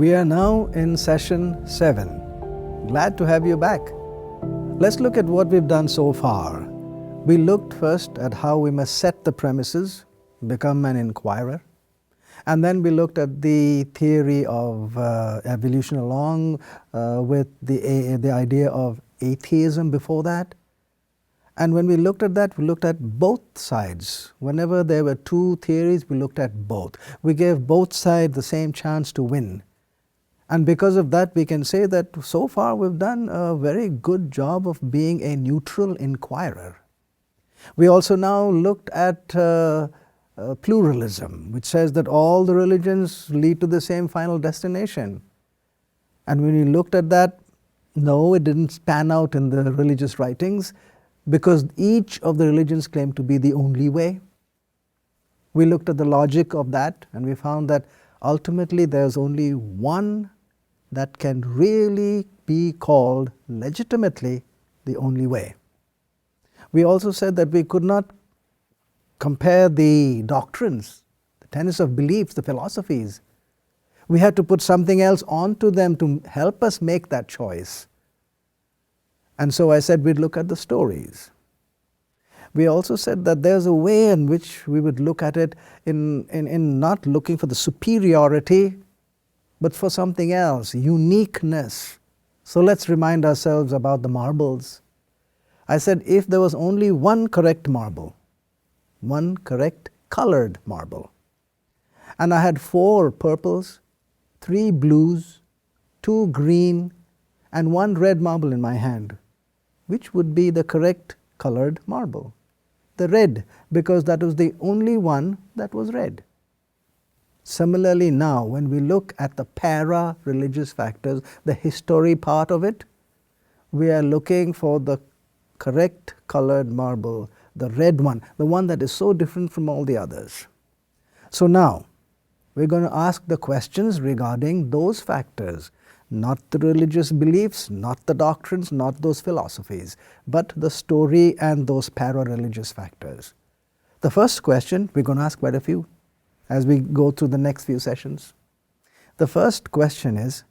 We are now in session 7. Glad to have you back. Let's look at what we've done so far. We looked first at how we must set the premises, become an inquirer. And then we looked at the theory of evolution along with the idea of atheism before that. And when we looked at that, we looked at both sides. Whenever there were two theories, we looked at both. We gave both sides the same chance to win. And because of that, we can say that so far we've done a very good job of being a neutral inquirer. We also now looked at pluralism, which says that all the religions lead to the same final destination. And when we looked at that, no, it didn't pan out in the religious writings because each of the religions claimed to be the only way. We looked at the logic of that and we found that ultimately there's only one that can really be called legitimately the only way. We also said that we could not compare the doctrines, the tenets of beliefs, the philosophies. We had to put something else onto them to help us make that choice. And so I said we'd look at the stories. We also said that there's a way in which we would look at it in not looking for the superiority, but for something else, uniqueness. So let's remind ourselves about the marbles. I said if there was only one correct marble, one correct colored marble, and I had 4 purples, 3 blues, 2 green, and 1 red marble in my hand, which would be the correct colored marble? The red, because that was the only one that was red. Similarly now, when we look at the para-religious factors, the history part of it, we are looking for the correct colored marble, the red one, the one that is so different from all the others. So now, we're going to ask the questions regarding those factors, not the religious beliefs, not the doctrines, not those philosophies, but the story and those para-religious factors. The first question, we're going to ask quite a few as we go through the next few sessions. The first question is,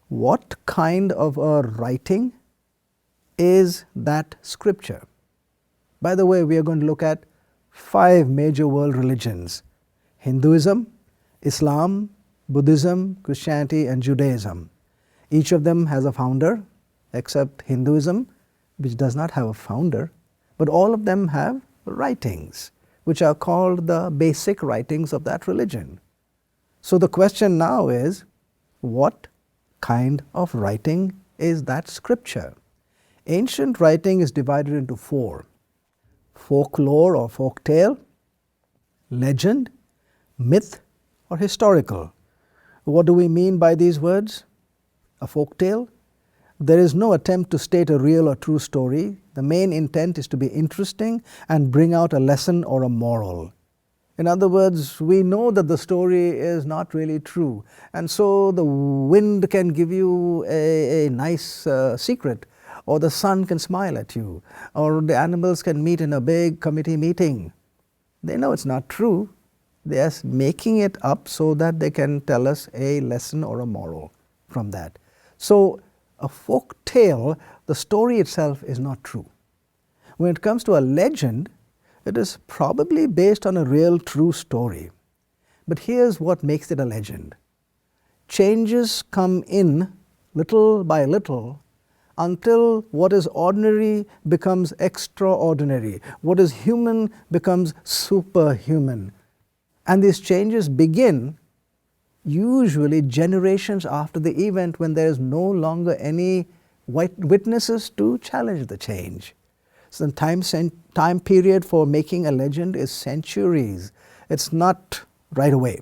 what kind of a writing is that scripture? By the way, we are going to look at 5 major world religions: Hinduism, Islam, Buddhism, Christianity, and Judaism. Each of them has a founder, except Hinduism, which does not have a founder, but all of them have writings, which are called the basic writings of that religion. So the question now is, what kind of writing is that scripture? Ancient writing is divided into 4: folklore or folk tale, legend, myth, or historical. What do we mean by these words? A folk tale? There is no attempt to state a real or true story. The main intent is to be interesting and bring out a lesson or a moral. In other words, we know that the story is not really true, and so the wind can give you a nice secret, or the sun can smile at you, or the animals can meet in a big committee meeting. They know it's not true. They are making it up so that they can tell us a lesson or a moral from that. So a folk tale, the story itself is not true. When it comes to a legend, it is probably based on a real true story. But here's what makes it a legend. Changes come in little by little until what is ordinary becomes extraordinary. What is human becomes superhuman. And these changes begin usually generations after the event, when there is no longer any witnesses to challenge the change. So the time period for making a legend is centuries. It's not right away.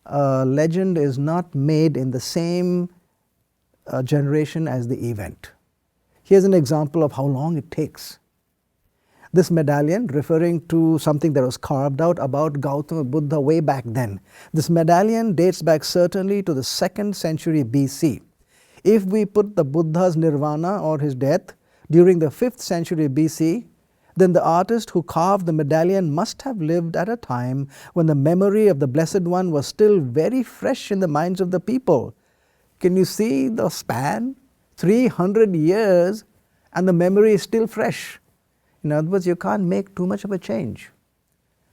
A legend is not made in the same generation as the event. Here's an example of how long it takes. This medallion, referring to something that was carved out about Gautama Buddha way back then. This medallion dates back certainly to the 2nd century BC. If we put the Buddha's nirvana or his death during the 5th century BC, then the artist who carved the medallion must have lived at a time when the memory of the Blessed One was still very fresh in the minds of the people. Can you see the span? 300 years and the memory is still fresh. In other words, you can't make too much of a change.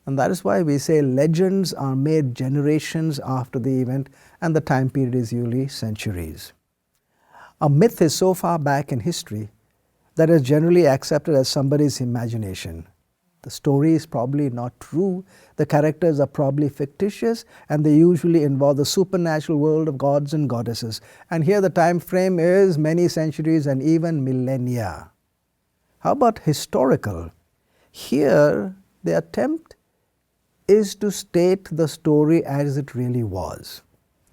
And that is why we say legends are made generations after the event, and the time period is usually centuries. A myth is so far back in history that is generally accepted as somebody's imagination. The story is probably not true, the characters are probably fictitious, and they usually involve the supernatural world of gods and goddesses. And here the time frame is many centuries and even millennia. How about historical? Here the attempt is to state the story as it really was.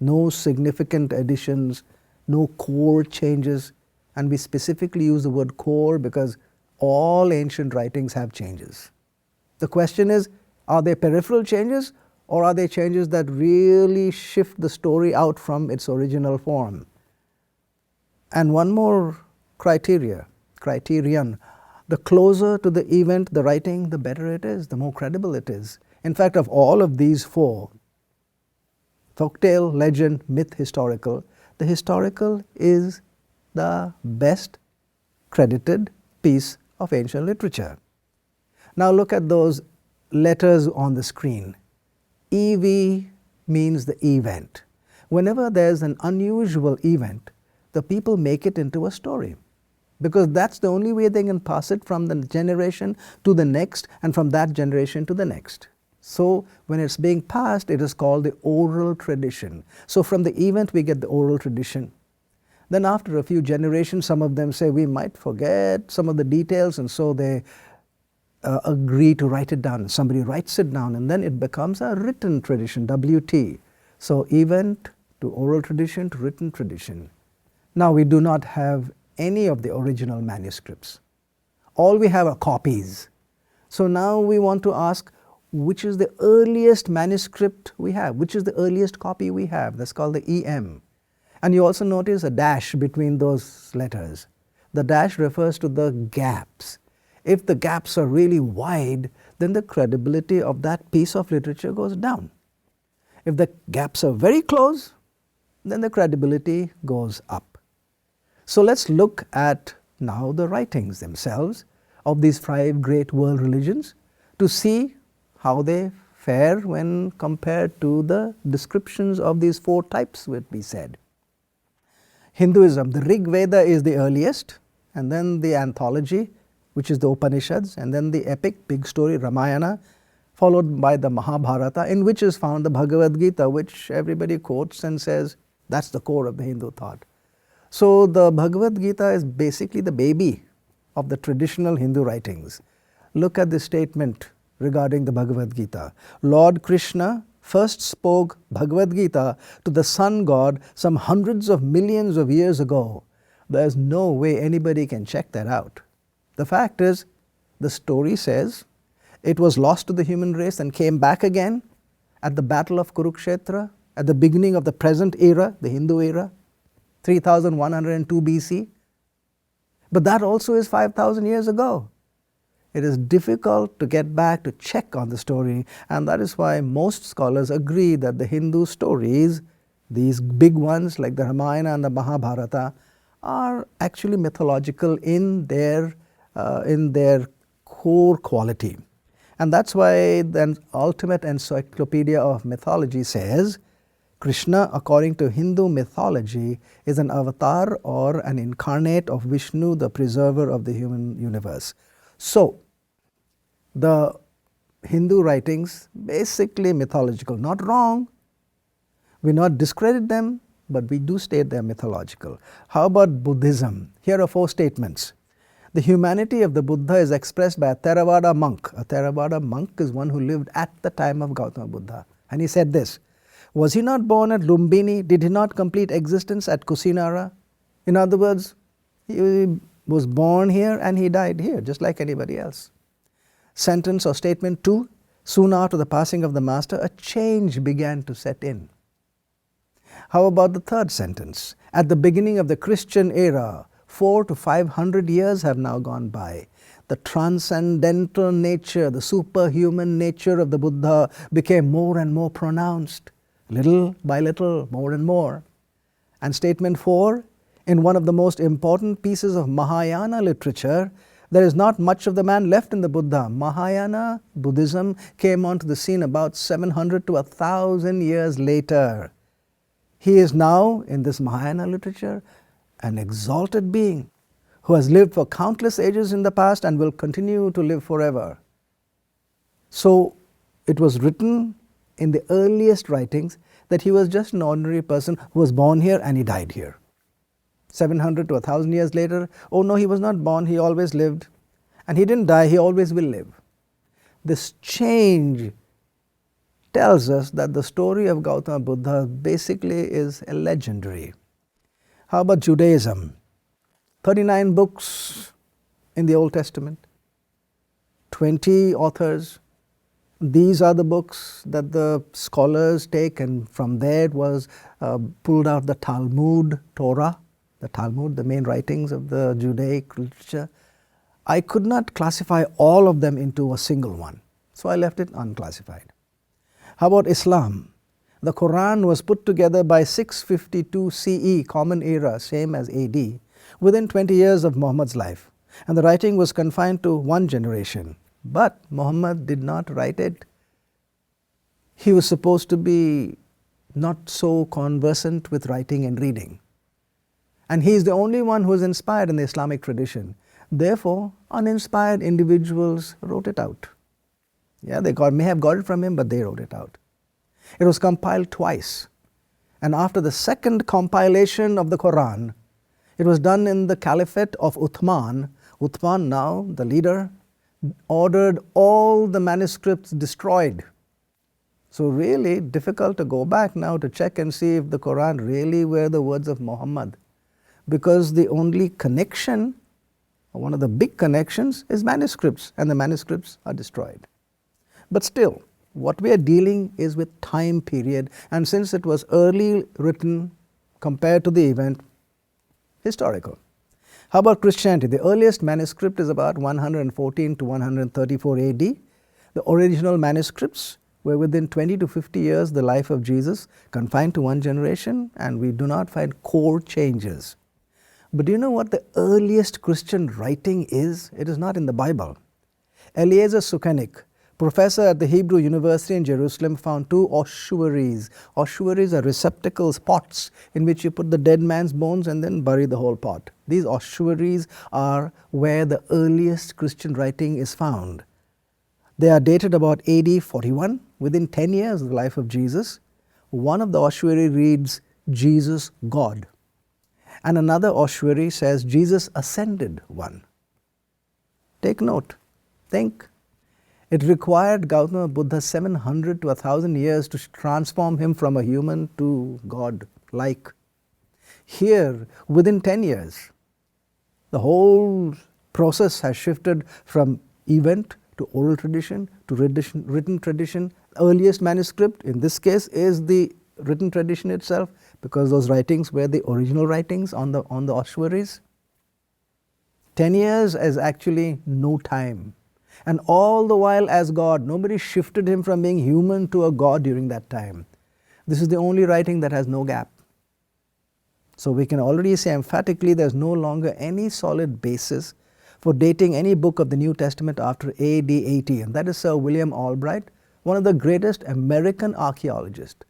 No significant additions, no core changes, and we specifically use the word core because all ancient writings have changes. The question is, are they peripheral changes or are they changes that really shift the story out from its original form? And one more criterion, the closer to the event, the writing, the better it is, the more credible it is. In fact, of all of these four, folktale, legend, myth, historical, the historical is the best credited piece of ancient literature. Now look at those letters on the screen. EV means the event. Whenever there's an unusual event, the people make it into a story, because that's the only way they can pass it from the generation to the next and from that generation to the next. So when it's being passed, it is called the oral tradition. So from the event we get the oral tradition. Then after a few generations, some of them say we might forget some of the details, and so they agree to write it down. Somebody writes it down and then it becomes a written tradition, WT. So event to oral tradition to written tradition. Now we do not have any of the original manuscripts. All we have are copies. So now we want to ask, which is the earliest manuscript we have? Which is the earliest copy we have? That's called the EM. And you also notice a dash between those letters. The dash refers to the gaps. If the gaps are really wide, then the credibility of that piece of literature goes down. If the gaps are very close, then the credibility goes up. So let's look at now the writings themselves of these 5 great world religions to see how they fare when compared to the descriptions of these 4 types which we said. Hinduism, the Rig Veda is the earliest, and then the anthology, which is the Upanishads, and then the epic, big story, Ramayana, followed by the Mahabharata, in which is found the Bhagavad Gita, which everybody quotes and says that's the core of the Hindu thought. So the Bhagavad Gita is basically the baby of the traditional Hindu writings. Look at the statement regarding the Bhagavad Gita. Lord Krishna first spoke Bhagavad Gita to the sun god some hundreds of millions of years ago. There's no way anybody can check that out. The fact is, the story says it was lost to the human race and came back again at the Battle of Kurukshetra at the beginning of the present era, the Hindu era, 3102 BC. But that also is 5,000 years ago. It is difficult to get back to check on the story, and that is why most scholars agree that the Hindu stories, these big ones like the Ramayana and the Mahabharata, are actually mythological in their core quality. And that's why the ultimate encyclopedia of mythology says Krishna, according to Hindu mythology, is an avatar or an incarnate of Vishnu, the preserver of the human universe. So the Hindu writings, basically mythological, not wrong. We not discredit them, but we do state they are mythological. How about Buddhism? Here are 4 statements. The humanity of the Buddha is expressed by a Theravada monk. A Theravada monk is one who lived at the time of Gautama Buddha. And he said this, was he not born at Lumbini? Did he not complete existence at Kusinara? In other words, he was born here and he died here, just like anybody else. Sentence or statement 2, soon after the passing of the master, a change began to set in. How about the third sentence? At the beginning of the Christian era, 400 to 500 years have now gone by. The transcendental nature, the superhuman nature of the Buddha became more and more pronounced, little by little, more and more. And statement 4, in one of the most important pieces of Mahayana literature, there is not much of the man left in the Buddha. Mahayana Buddhism came onto the scene about 700 to 1,000 years later. He is now, in this Mahayana literature, an exalted being who has lived for countless ages in the past and will continue to live forever. So it was written in the earliest writings that he was just an ordinary person who was born here and he died here. 700 to 1,000 years later, oh no, he was not born, he always lived. And he didn't die, he always will live. This change tells us that the story of Gautama Buddha basically is a legendary. How about Judaism? 39 books in the Old Testament, 20 authors. These are the books that the scholars take, and from there it was pulled out the Talmud, Torah, the Talmud, the main writings of the Judaic literature. I could not classify all of them into a single one, so I left it unclassified. How about Islam? The Quran was put together by 652 CE, Common Era, same as AD, within 20 years of Muhammad's life. And the writing was confined to one generation. But Muhammad did not write it. He was supposed to be not so conversant with writing and reading. And he is the only one who is inspired in the Islamic tradition. Therefore, uninspired individuals wrote it out. Yeah, they may have got it from him, but they wrote it out. It was compiled twice. And after the second compilation of the Quran, it was done in the caliphate of Uthman. Uthman, now the leader, ordered all the manuscripts destroyed. So really difficult to go back now to check and see if the Quran really were the words of Muhammad. Because the only connection, or one of the big connections, is manuscripts, and the manuscripts are destroyed. But still, what we are dealing is with time period, and since it was early written compared to the event, historical. How about Christianity? The earliest manuscript is about 114 to 134 AD. The original manuscripts were within 20 to 50 years the life of Jesus, confined to one generation, and we do not find core changes. But do you know what the earliest Christian writing is? It is not in the Bible. Eliezer Sukenik, professor at the Hebrew University in Jerusalem, found 2 ossuaries. Ossuaries are receptacles, pots, in which you put the dead man's bones and then bury the whole pot. These ossuaries are where the earliest Christian writing is found. They are dated about AD 41, within 10 years of the life of Jesus. One of the ossuary reads, Jesus God. And another ossuary says, Jesus ascended one. Take note, think. It required Gautama Buddha 700 to 1,000 years to transform him from a human to God-like. Here, within 10 years, the whole process has shifted from event to oral tradition to written tradition. Earliest manuscript, in this case, is the written tradition itself, because those writings were the original writings on the ossuaries. 10 years is actually no time. And all the while as God, nobody shifted him from being human to a God during that time. This is the only writing that has no gap. So we can already say emphatically there's no longer any solid basis for dating any book of the New Testament after AD 80. And that is Sir William Albright, one of the greatest American archaeologists.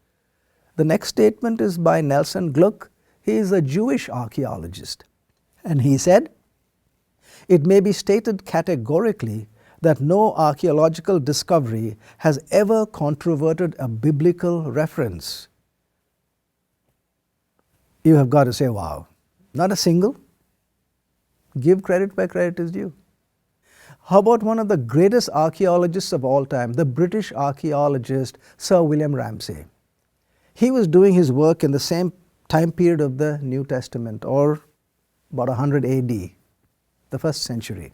The next statement is by Nelson Gluck. He is a Jewish archaeologist. And he said, it may be stated categorically that no archaeological discovery has ever controverted a biblical reference. You have got to say, wow, not a single. Give credit where credit is due. How about one of the greatest archaeologists of all time, the British archaeologist Sir William Ramsay? He was doing his work in the same time period of the New Testament, or about 100 AD, the 1st century.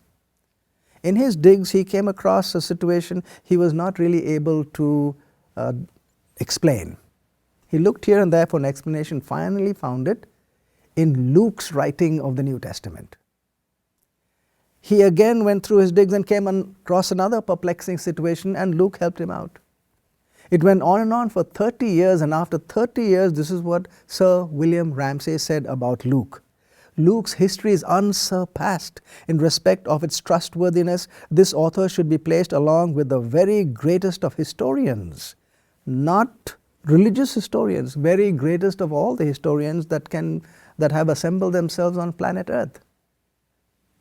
In his digs, he came across a situation he was not really able to explain. He looked here and there for an explanation, finally found it in Luke's writing of the New Testament. He again went through his digs and came across another perplexing situation, and Luke helped him out. It went on and on for 30 years, and after 30 years, this is what Sir William Ramsay said about Luke. Luke's history is unsurpassed in respect of its trustworthiness. This author should be placed along with the very greatest of historians, not religious historians, very greatest of all the historians that have assembled themselves on planet Earth.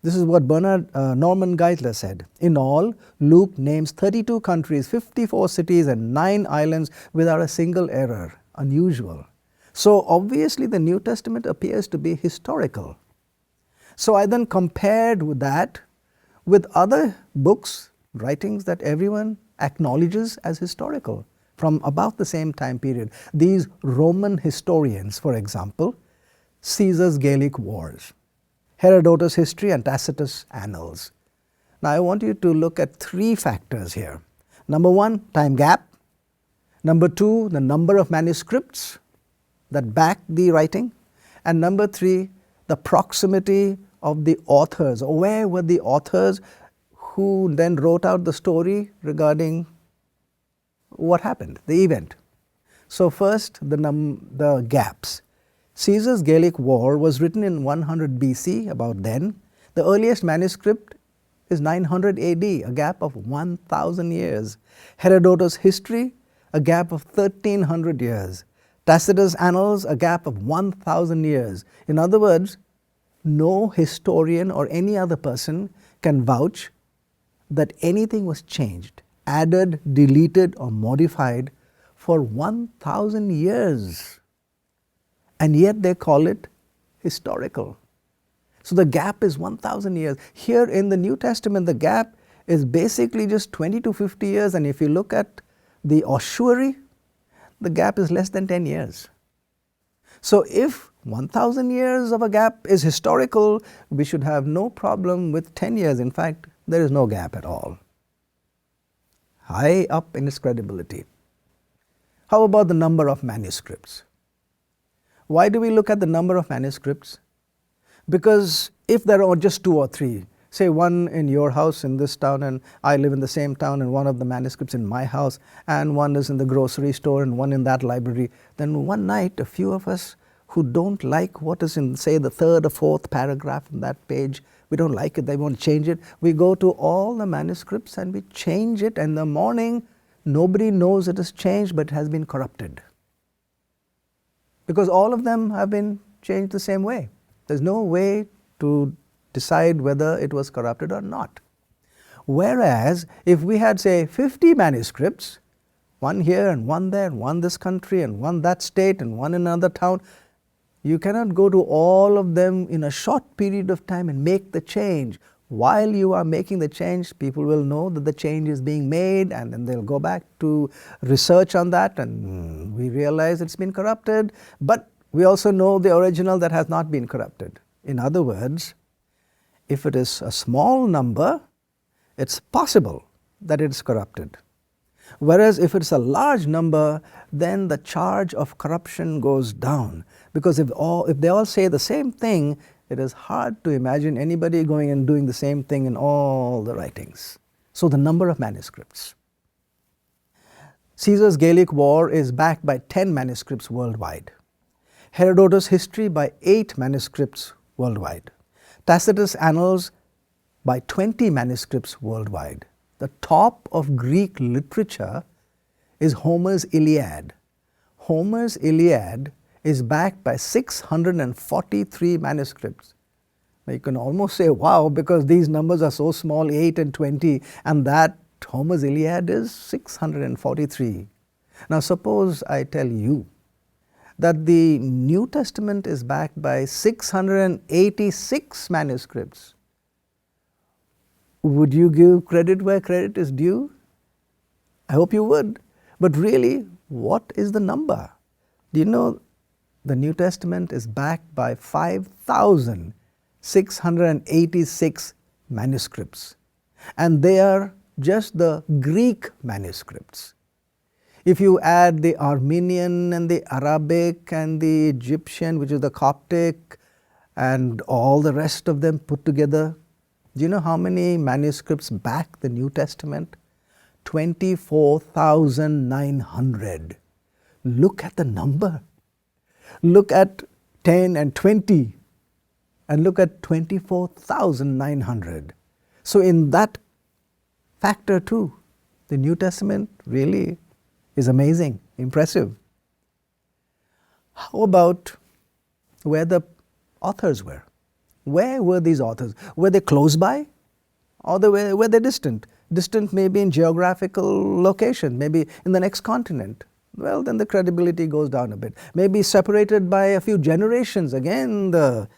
This is what Norman Geisler said. In all, Luke names 32 countries, 54 cities, and 9 islands without a single error. Unusual. So obviously the New Testament appears to be historical. So I then compared with that with other books, writings that everyone acknowledges as historical from about the same time period. These Roman historians, for example, Caesar's Gallic Wars, Herodotus' history, and Tacitus' annals. Now I want you to look at 3 factors here. Number 1, time gap. Number 2, the number of manuscripts that back the writing. And number 3, the proximity of the authors, or where were the authors who then wrote out the story regarding what happened, the event. So first, the gaps. Caesar's Gallic War was written in 100 BC, about then. The earliest manuscript is 900 AD, a gap of 1,000 years. Herodotus' history, a gap of 1,300 years. Tacitus' annals, a gap of 1,000 years. In other words, no historian or any other person can vouch that anything was changed, added, deleted, or modified for 1,000 years. And yet they call it historical. So the gap is 1,000 years. Here in the New Testament, the gap is basically just 20 to 50 years. And if you look at the ossuary, the gap is less than 10 years. So if 1,000 years of a gap is historical, we should have no problem with 10 years. In fact, there is no gap at all. High up in its credibility. How about the number of manuscripts? Why do we look at the number of manuscripts? Because if there are just 2 or 3, say one in your house in this town, and I live in the same town, and one of the manuscripts in my house, and one is in the grocery store, and one in that library, then one night a few of us who don't like what is in, say, the 3rd or 4th paragraph in that page, we don't like it, they want to change it, we go to all the manuscripts and we change it, and in the morning nobody knows it is changed, but it has been corrupted. Because all of them have been changed the same way. There's no way to decide whether it was corrupted or not. Whereas if we had, say, 50 manuscripts, one here and one there, and one this country and one that state and one in another town, you cannot go to all of them in a short period of time and make the change. While you are making the change, people will know that the change is being made, and then they'll go back to research on that, and we realize it's been corrupted. But we also know the original that has not been corrupted. In other words, if it is a small number, it's possible that it's corrupted. Whereas if it's a large number, then the charge of corruption goes down. Because if they all say the same thing, it is hard to imagine anybody going and doing the same thing in all the writings. So the number of manuscripts. Caesar's Gallic War is backed by 10 manuscripts worldwide. Herodotus' history by 8 manuscripts worldwide. Tacitus' annals by 20 manuscripts worldwide. The top of Greek literature is Homer's Iliad. Homer's Iliad is backed by 643 manuscripts. Now you can almost say, wow, because these numbers are so small, 8 and 20, and that Homer's Iliad is 643. Now suppose I tell you that the New Testament is backed by 686 manuscripts. Would you give credit where credit is due? I hope you would. But really, what is the number? Do you know the New Testament is backed by 5,686 manuscripts, and they are just the Greek manuscripts. If you add the Armenian and the Arabic and the Egyptian, which is the Coptic, and all the rest of them put together, do you know how many manuscripts back the New Testament? 24,900. Look at the number. Look at 10 and 20 and look at 24,900. So in that factor too, the New Testament really is amazing, impressive. How about where the authors were? Where were these authors? Were they close by or were they distant? Distant maybe in geographical location, maybe in the next continent. Well, then the credibility goes down a bit. Maybe separated by a few generations, again the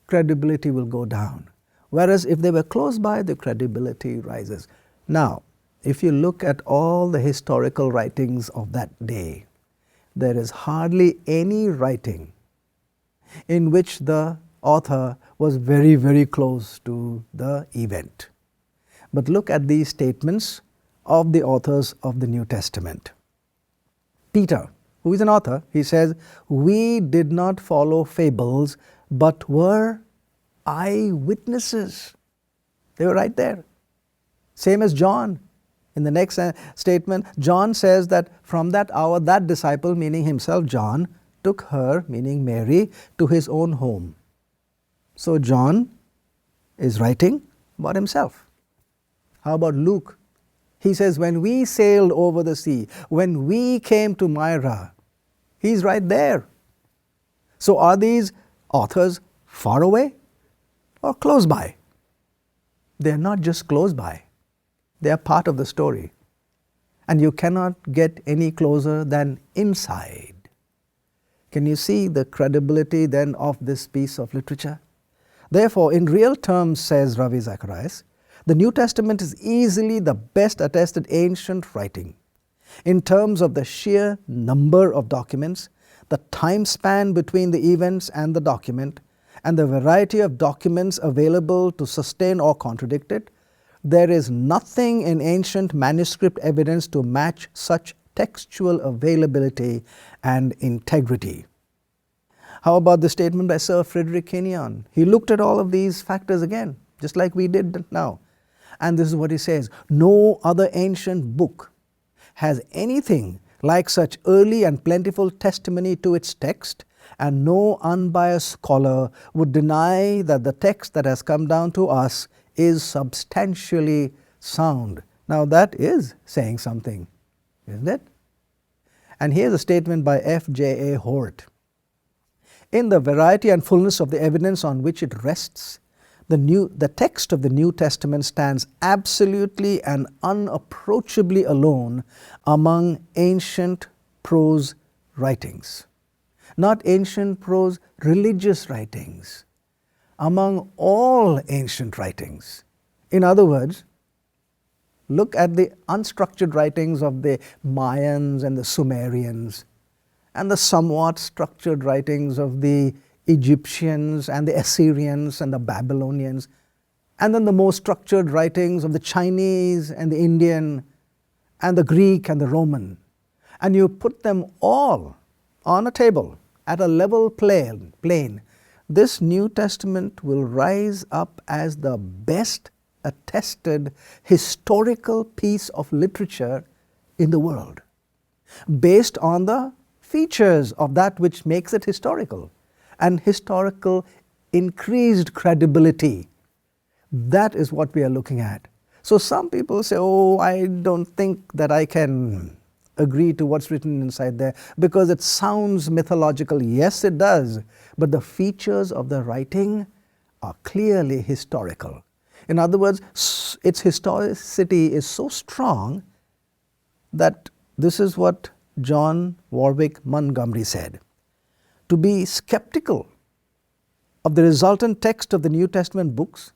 credibility will go down. Whereas if they were close by, the credibility rises. Now, if you look at all the historical writings of that day, there is hardly any writing in which the author was very, very close to the event. But look at these statements of the authors of the New Testament. Peter, who is an author, he says, "We did not follow fables, but were eyewitnesses." They were right there. Same as John. In the next statement, John says that from that hour, that disciple, meaning himself, John, took her, meaning Mary, to his own home. So John is writing about himself. How about Luke? He says, when we sailed over the sea, when we came to Myra, he's right there. So are these authors far away or close by? They're not just close by. They are part of the story. And you cannot get any closer than inside. Can you see the credibility then of this piece of literature? Therefore, in real terms, says Ravi Zacharias, the New Testament is easily the best attested ancient writing. In terms of the sheer number of documents, the time span between the events and the document, and the variety of documents available to sustain or contradict it, there is nothing in ancient manuscript evidence to match such textual availability and integrity. How about the statement by Sir Frederick Kenyon? He looked at all of these factors again, just like we did now. And this is what he says: no other ancient book has anything like such early and plentiful testimony to its text, and no unbiased scholar would deny that the text that has come down to us is substantially sound. Now that is saying something, isn't it? And here's a statement by F.J.A. Hort. In the variety and fullness of the evidence on which it rests, the text of the New Testament stands absolutely and unapproachably alone among ancient prose writings. Not ancient prose religious writings, among all ancient writings. In other words, look at the unstructured writings of the Mayans and the Sumerians, and the somewhat structured writings of the Egyptians and the Assyrians and the Babylonians, and then the more structured writings of the Chinese and the Indian and the Greek and the Roman. And you put them all on a table at a level plane. This New Testament will rise up as the best attested historical piece of literature in the world, based on the features of that which makes it historical, and historical increased credibility. That is what we are looking at. So some people say, oh, I don't think that I can agree to what's written inside there because it sounds mythological. Yes, it does. But the features of the writing are clearly historical. In other words, its historicity is so strong that this is what John Warwick Montgomery said. To be skeptical of the resultant text of the New Testament books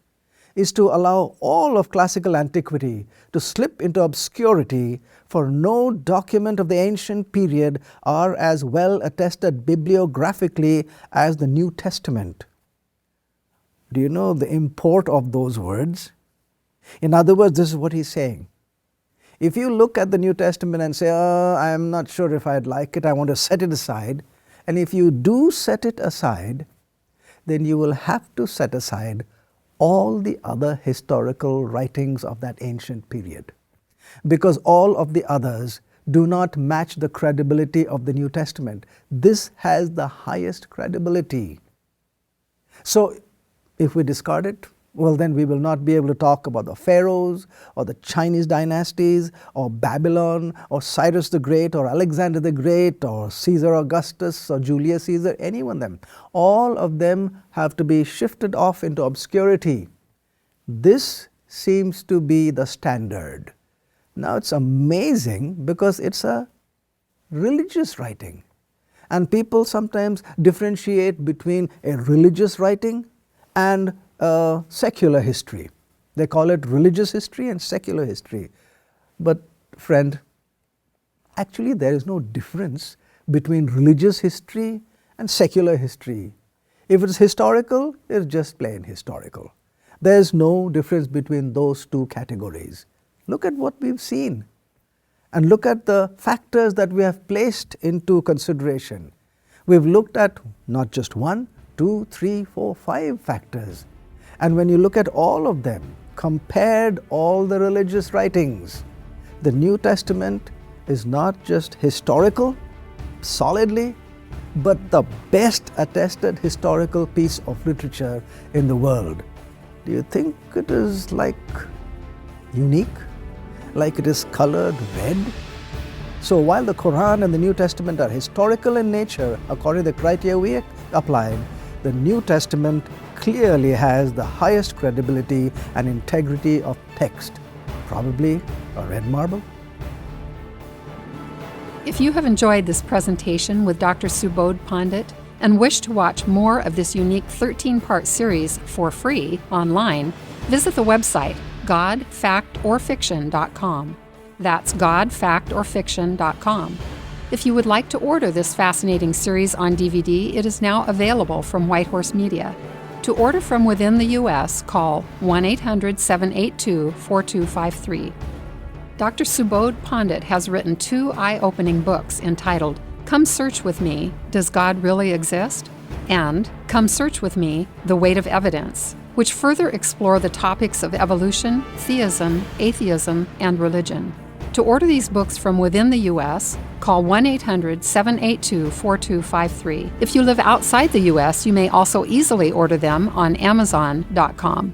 is to allow all of classical antiquity to slip into obscurity, for no document of the ancient period are as well attested bibliographically as the New Testament. Do you know the import of those words? In other words, this is what he's saying. If you look at the New Testament and say, I'm not sure if I'd like it, I want to set it aside, and if you do set it aside, then you will have to set aside all the other historical writings of that ancient period. because all of the others do not match the credibility of the New Testament. This has the highest credibility. So if we discard it, well, then we will not be able to talk about the pharaohs or the Chinese dynasties or Babylon or Cyrus the Great or Alexander the Great or Caesar Augustus or Julius Caesar, any one of them. All of them have to be shifted off into obscurity. This seems to be the standard. Now it's amazing because it's a religious writing. And people sometimes differentiate between a religious writing and secular history. They call it religious history and secular history. But friend, actually there is no difference between religious history and secular history. If it's historical, it's just plain historical. There is no difference between those two categories. Look at what we've seen. And look at the factors that we have placed into consideration. We've looked at not just 1, 2, 3, 4, 5 factors. And when you look at all of them, compared all the religious writings, the New Testament is not just historical, solidly, but the best attested historical piece of literature in the world. Do you think it is like unique? Like it is colored red? So while the Quran and the New Testament are historical in nature, according to the criteria we applied, the New Testament clearly has the highest credibility and integrity of text. Probably a red marble. If you have enjoyed this presentation with Dr. Subodh Pandit and wish to watch more of this unique 13-part series for free online, visit the website godfactorfiction.com. That's godfactorfiction.com. If you would like to order this fascinating series on DVD, it is now available from Whitehorse Media. To order from within the U.S., call 1-800-782-4253. Dr. Subodh Pandit has written 2 eye-opening books entitled Come Search With Me, Does God Really Exist? And Come Search With Me, The Weight of Evidence, which further explore the topics of evolution, theism, atheism, and religion. To order these books from within the U.S., call 1-800-782-4253. If you live outside the U.S., you may also easily order them on Amazon.com.